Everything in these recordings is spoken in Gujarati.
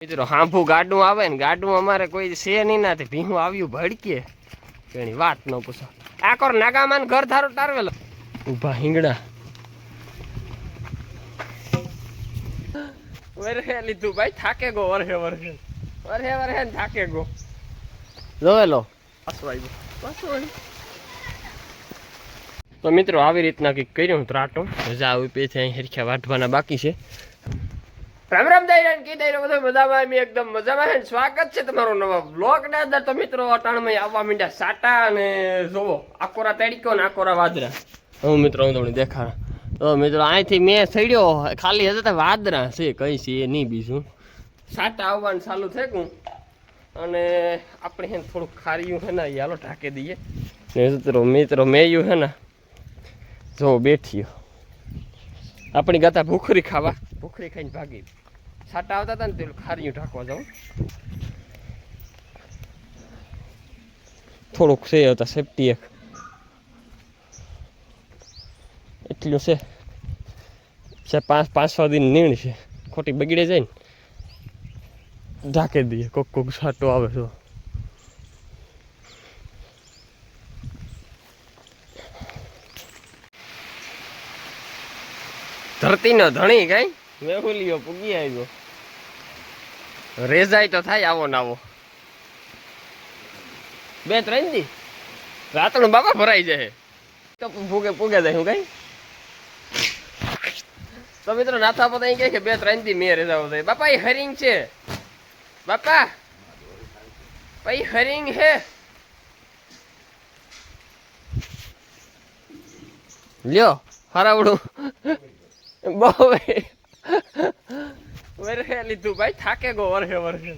મિત્રો હાંભું ગાડું આવે ને ગાડું અમારે કોઈ છે નહીં ના ભીહું આવ્યું ભડકે એની વાત ન પૂછો આ કોર નાગામાન ઘર ધારો તારવેલો ઉભા હિંગડા વરહે લીધું ભાઈ થાકે ગો વરહે વરહે વરહે વરહે ને થાકે ગો જોવેલો તો મિત્રો આવી રીતના કંઈક કર્યું ત્રાટો મજા આવી પે છે અહીં હેરખ્યા વાટવાના બાકી છે રામ રામ દાયરાન કી દાયરો બધો મજામાં મેં એકદમ મજામાં છે સ્વાગત છે તમારો નવા બ્લોગ ના અંદર તો મિત્રો અટાણમાં આવવા માંડ્યા સાટા અને જોવો આકોરા તડકો ને આકોરા વાદરા હું મિત્રો હું તમને દેખાડ તો મિત્રો અહીંથી મેં સડ્યો ખાલી હતા વાદરા છે કઈ છે એ નહીં બીજું સાટા આવવાનું ચાલુ થઈ ગયું અને આપણે હે થોડુંક ખાર્યું છે ને એ હાલો ઢાંકી દઈએ મિત્રો મેયું છે ને જો બેઠીયો આપણી ગાતા ભૂખરી ખાવા ભૂખરી ખાઈને ભાગી સાટા આવતા હતા ને પેલું ખારીયું ઢાંકવા જાઉં થોડુંક છે હતા સેફટી એક એટલું છે પાંચ 6 દિન નીણ છે ખોટી બગડે જાય ને ઢાંકી દઈએ કોક સાટો આવે તો ધરતીનો ધણી કઈ મેહુલિયો પૂગી આવ્યો રેજાય તો થાય આવો નાવો 2-3 દી રાતનું બાપા ભરાઈ જાય તો પૂગે જાય હું કઈ તો મિત્રો નાથા પતા કહે કે 2-3 દી મેં રેજાવો થાય બાપા એ હરિંગ છે બાપા ભાઈ હરિંગ હે લ્યો હરાવડું બહુ વરહે લીધું ભાઈ થાકે ગો વરહે વરહે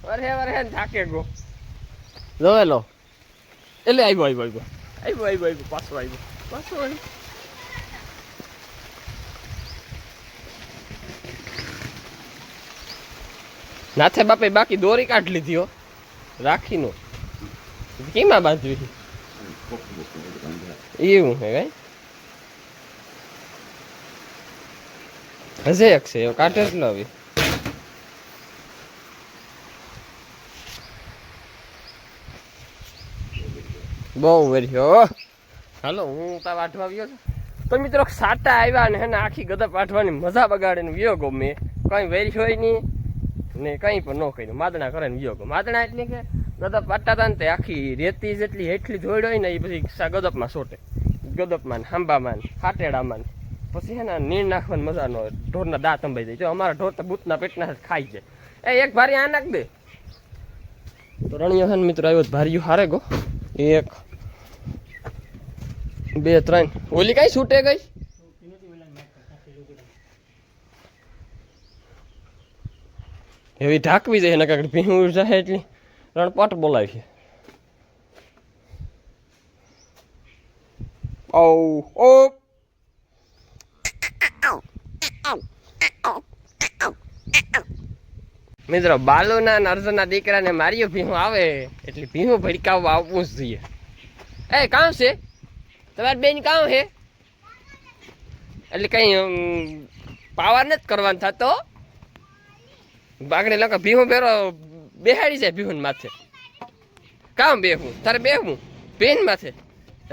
વરહે વરહે ને થાકે ગો જોવેલો એટલે આવ્યો પાછો આવ્યો નાથે બાપે બાકી દોરી કાઢ લીધી હો રાખીનો કેમાં બાંધવી એવું હે ભાઈ હશે એક છે કાઢે જ લાવી બહુ વર્યો હાલો હું તા વાઢવા આવ્યો છું તો મિત્રો સાટા આવ્યા ને એને આખી ગદપ વાઢવાની મજા બગાડે ને વિયો ગો મેં કંઈ વેરી હોય નહીં ને કંઈ પણ ન કર્યું માદણા કરે ને વિયો ગો માદણા એટલે કે ગદપ વાટતા હતા ને તે આખી રેતી જેટલી હેઠલી જોડ હોય ને એ પછી ગદપમાં સોટે ગદપમાં ને હાંબામાં ને હાટેડામાં ને પછી હે ને નીણ નાખવાની મજા ન હોય ઢોરના દાંત અંબાઈ જાય જો અમારા ઢોર તો બૂતના પેટના ખાઈ જાય એક ભારી આ નાખ દે તો રણિયો હે ને મિત્રો આવ્યો ભાર્યું હારે ગો 1 2 3 ઓલી કઈ છૂટે ગઈ એવી ઢાંકવી જાય ને કાંઈક ભીહું જાય એટલી રણપાટ બોલાવી ઓ મિત્રો બાલુના અર્જુનના દીકરાને માર્યો ભીહું આવે એટલે ભીહું ભડકાવવા આવવું જ જોઈએ એ કામ છે તમારે બેન કામ છે એટલે કઈ પાવર નથી કરવાનું થતો બાગડે લોકો ભીહું પહેરો બેહાડી જાય ભીહું માથે કામ બેહું તારે બેહું બેન માથે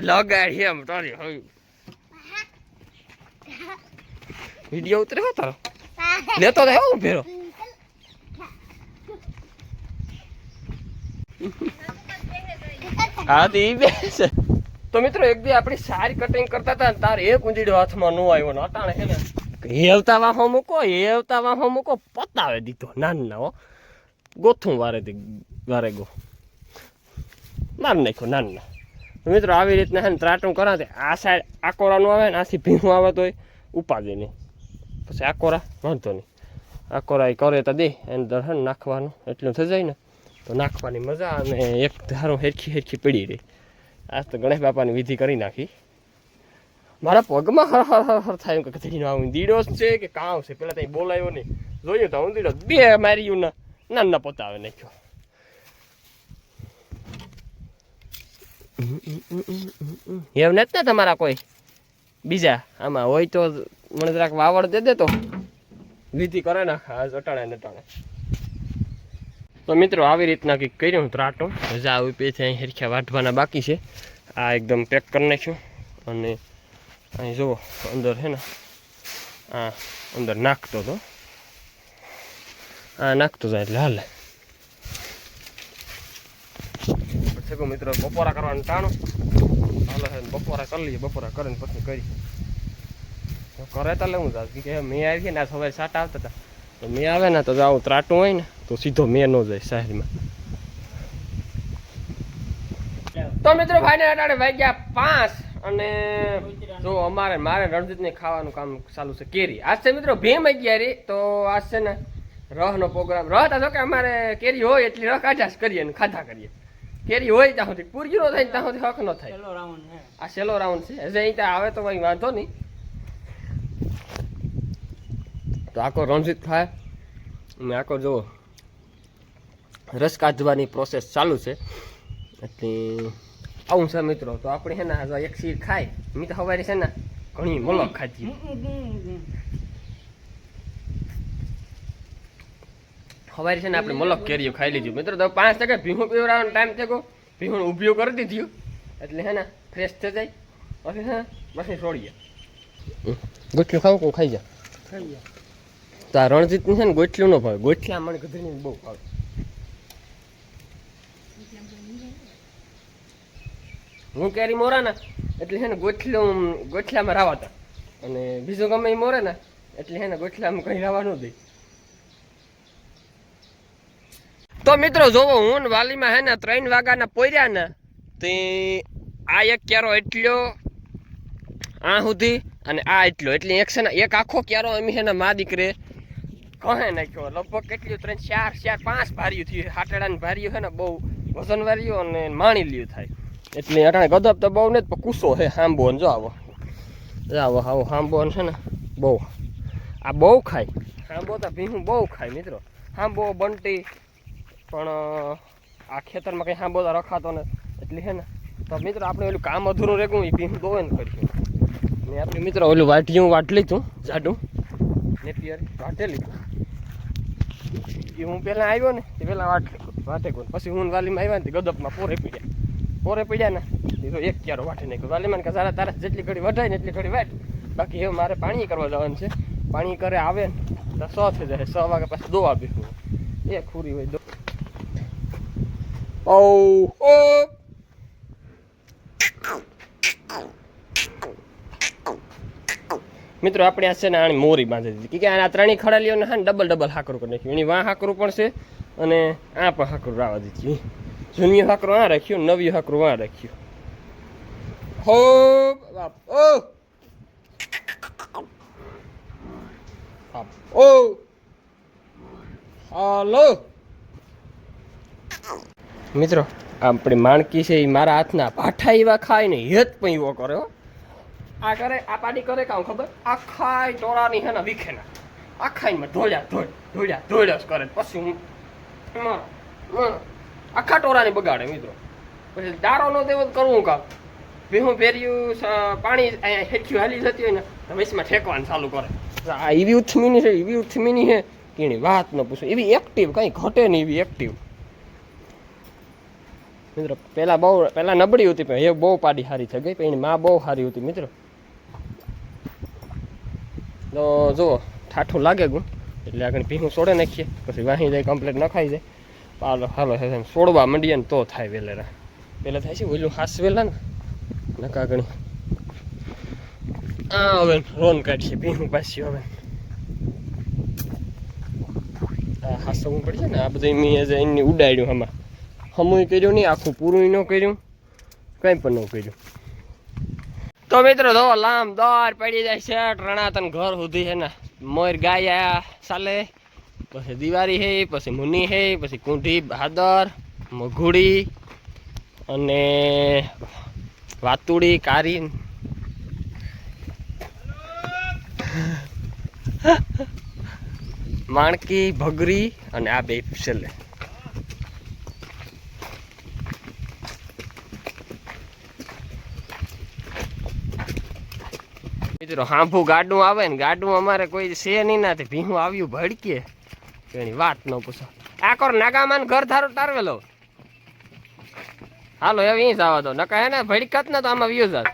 લગાડી એમ તારી હવે વિડીયો ઉતરે હો તારો લેતો થાય હું ફેરો હા તો ઈ બેસે તો મિત્રો એક દી આપણી સારી કટિંગ કરતા હતા તાર એક ઊંચીડો હાથમાં નો આવ્યો ને અટાણે છે ને હેવતા વાહો મૂકો પતાવે દીધો નાના હો ગોથું વારે ગો મારી નાખ્યો નાના મિત્રો આવી રીતના હે ને ત્રાટું કરાવે આ સાઈડ આકોરાનું આવે ને આથી ભીહું આવે તોય ઉપાદે નહીં પછી આકોરા વાંધો નહીં આકોરા એ કરે તો દે એને દર હે ને નાખવાનું એટલું થઈ જાય ને તો નાખવાની મજા અને એક ધારો હેરખી પડી રહી આજ તો ગણેશ બાપાની વિધિ કરી નાખી મારા પગમાં હર થાય એમ કે કથળીનો આવું દીડો છે કે કામ છે પેલા ત્યાં બોલાયો નહીં જોયું તો હું દીડો 2 માર્યું ના પોતાવે નાખ્યો એમ નથી ને તમારા કોઈ બીજા આમાં હોય તો મને જરાક વાવડ દે તો વિધિ કરે નાખે આજ અટાણે ને અટાણે તો મિત્રો આવી રીતના કંઈક કર્યું ત્રાટો જા આવી પેથી અહીં હેરખ્યા વાટવાના બાકી છે. આ એકદમ પેક કરી નાખ્યું અને અહીં જુઓ અંદર છે ને આ અંદર નાખતો હતો, આ નાખતો જાય એટલે હાલે. પછી મિત્રો બપોરા કરવાનું ટાણું હાલો છે, બપોરા કરી લઈએ. બપોરા કરીને પછી કરી કરે તો લેવું જાત કે મેં આવી ને સવારે સાટા આવતા હતા તો મેં આવે ને તો આવું ત્રાટું હોય ને તો સીધો મેં ન જાય શહેરમાં. તો મિત્રો ભાઈને અટાણે વાગ્યા 5 અને જો મારે રણજીતને ખાવાનું કામ ચાલુ છે. કેરી આજ છે મિત્રો ભીમ 11 તો આજ છે ને રહનો પ્રોગ્રામ. રહ તો કે અમારે કેરી હોય એટલી રહ કાઢા કરીએ ને ખાધા કરીએ. કેરી હોય ત્યાં સુધી પૂરી ન થાય ત્યાં સુધી હક ન થાય. આ છેલ્લો રાઉન્ડ છે. હજી અહીં ત્યાં આવે તો કઈ વાંધો નહીં. તો આખો રણજીત ખાય અને આખો જુઓ રસ કાઢવાની પ્રોસેસ ચાલુ છે. એટલે આવું છે મિત્રો. તો આપણે છે ને એક શીર ખાય મેં તો સવારે છે ને ઘણી મલક ખાધી. સવારે છે ને આપણે મલક કેરીઓ ખાઈ લીધું મિત્રો. તો 5 ટકા ભીહું પીવડાવવાનો ટાઈમ થયો. ભીહું ઊભીઓ કરી દીધી એટલે છે ને ફ્રેશ થઈ જાય. પછી છે ને પછી છોડીએ. ગોઠલું ખાવું કોણ ખાઈ જા. તો આ રણજીતની છે ને ગોઠલું ન ભાવે. ગોઠલા મને ગધેડીને બહુ ભાવે. હું કેરી મોરા ને એટલે છે ને ગોઠલામાં રાવાતા અને બીજું ગમે એ મોરે ને એટલે છે ને ગોઠલામાં કંઈ રાવા ન દે. તો મિત્રો જોવો હું વાલીમાં હે ને 3 વાગ્યાના પોર્યા ને તે આ એક ક્યારો એટલો આ સુધી અને આ એટલો એટલે એક છે ને એક આખો ક્યારો એમ છે ને મા દીકરે કહે નાખ્યો. લગભગ કેટલી 3 4 5 ભારીઓ થયું. હાટડાની ભારીઓ છે ને બહુ વજન વારીઓ અને માણી લ્યું થાય. એટલે અટાણે ગદબ તો બહુ નથી પણ કુસો હે હાંબો. જો આવો હાંબો છે ને બહુ આ બહુ ખાય. હાંબો તો ભીહું બહુ ખાય મિત્રો. હાંબો બંટી પણ આ ખેતરમાં કંઈ હાંબો તો રખાતો ને એટલે છે ને. તો મિત્રો આપણે ઓલું કામ અધૂરું રેગું એ ભીહું દોવે ને કર્યું. ને આપણે મિત્રો ઓલું વાઢિયું વાટ લીધું જાડું નેપિયર વાટે લીધું. એ હું પહેલાં આવ્યો ને એ પહેલાં વાટે ગયો. પછી હું વાલીમાં આવ્યા ને ગદપમાં પોરે પડ્યા ને એ તો એક ક્યારો વાટે નાખ્યો. વાલીમાં કે સારા તારા જેટલી ઘડી વઢાય ને એટલી ઘડી વાટ. બાકી હવે મારે પાણી કરવા જવાનું છે. પાણી કરે આવે ને તો 6 થઈ જાય. 6 વાગે પાછું દોવા બેસવું. એક ખુરી હોય દો. મિત્રો આપણે આ છે ને આની મોરી બાંધી દીધી કે આ 3 ખડાલીઓને હા ડબલ હાકરું કરી નાખ્યું. એની વાં હાકરું પણ છે અને આ પણ હાકરું રાવા દીધું. જૂની હાકરું આ રાખ્યું, નવી હાકરું આ રાખ્યું. હો બાપ ઓ હાલો મિત્રો આપણે માણકી છે એ મારા હાથના પાઠા એવા ખાય ને હેત પણ એવો કરે. આ કરે આ પાડી કરે કામ ખબર આખા ટોળાની હે ને વિખેના આખાઈમાં ધોળ્યા જ કરે. પછી હું આખા ટોળાની બગાડે મિત્રો. પછી દારો નો દેવો કરવું કામ. ભીહું ફેર્યું પાણી અહીંયા હેઠ્યું હાલી જતી હોય ને તો વૈશમાં ઠેકવાનું ચાલુ કરે. આ એવી ઉથમીની છે કે એની વાત ન પૂછો. એવી એક્ટિવ કંઈ ઘટે નહીં એવી એક્ટિવ મિત્રો. પહેલાં નબળી હતી પણ એ બહુ પાડી સારી થઈ ગઈ. પણ એની માં બહુ સારી હતી મિત્રો. તો જુઓ ઠાઠું લાગે ગું એટલે આગળ ભીહું સોડે નાખીએ. પછી વાહી જાય કમ્પ્લેટ નખાઈ જાય. હાલો સોડવા માંડીએ ને તો થાય વેલેરા. પહેલાં થાય છે ઓલું હાસવેલા ને નકા ગણી. હા હવે રોન કાઢીએ ભીહું પાછી. હવે હાસવું પડશે ને. આ બધું મેં એની ઉડાડ્યું આમાં. હમું કર્યું નહીં, આખું પૂરું ન કર્યું, કંઈ પણ ન કર્યું. તો મિત્રો જો લામદાર પડી જાય છે રણાતન ઘર સુધી છે ને. મોર ગાયા ચાલે, પછી દિવાળી હે, પછી મુની હે, પછી કુંઢી ભાદર મઘુડી અને વાતુડી કારી માણકી ભગરી અને આ બે છેલ્લે. મિત્રો હાંભું ગાડું આવે ને ગાડું અમારે કોઈ છે નહીં ના. ભીહું આવ્યું ભડકે એની વાત ન પૂછો. આ કોર નાગામાન ઘર ધારો તારવેલો હાલો હવે અહીં જવા દો નકા હે ને ભડકત ને તો આમાં વ્યૂ જાત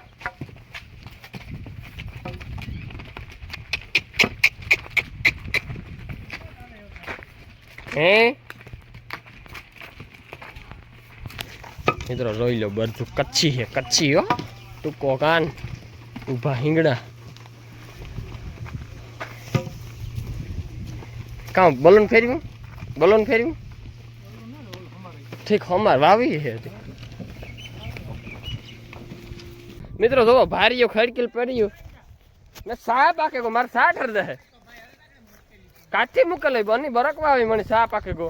હે મિત્રો રોઈ લો બધું કચ્છી હે કચ્છી હો ટૂંકો કાન ઊભા હિંગડા કામ બલૂન ફેરવ્યું ઠીક અમાર વાવી છે મિત્રો જો ભારીઓ ખડકીલ પડ્યું ને સા પાકે ગો મારે 60 હરદે હે કાઠી મુકલે બની બરકવા આવી મને સા પાકે ગો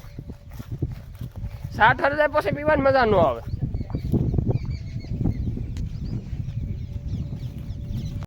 60 હરદે પછી પીવાની મજા ન આવે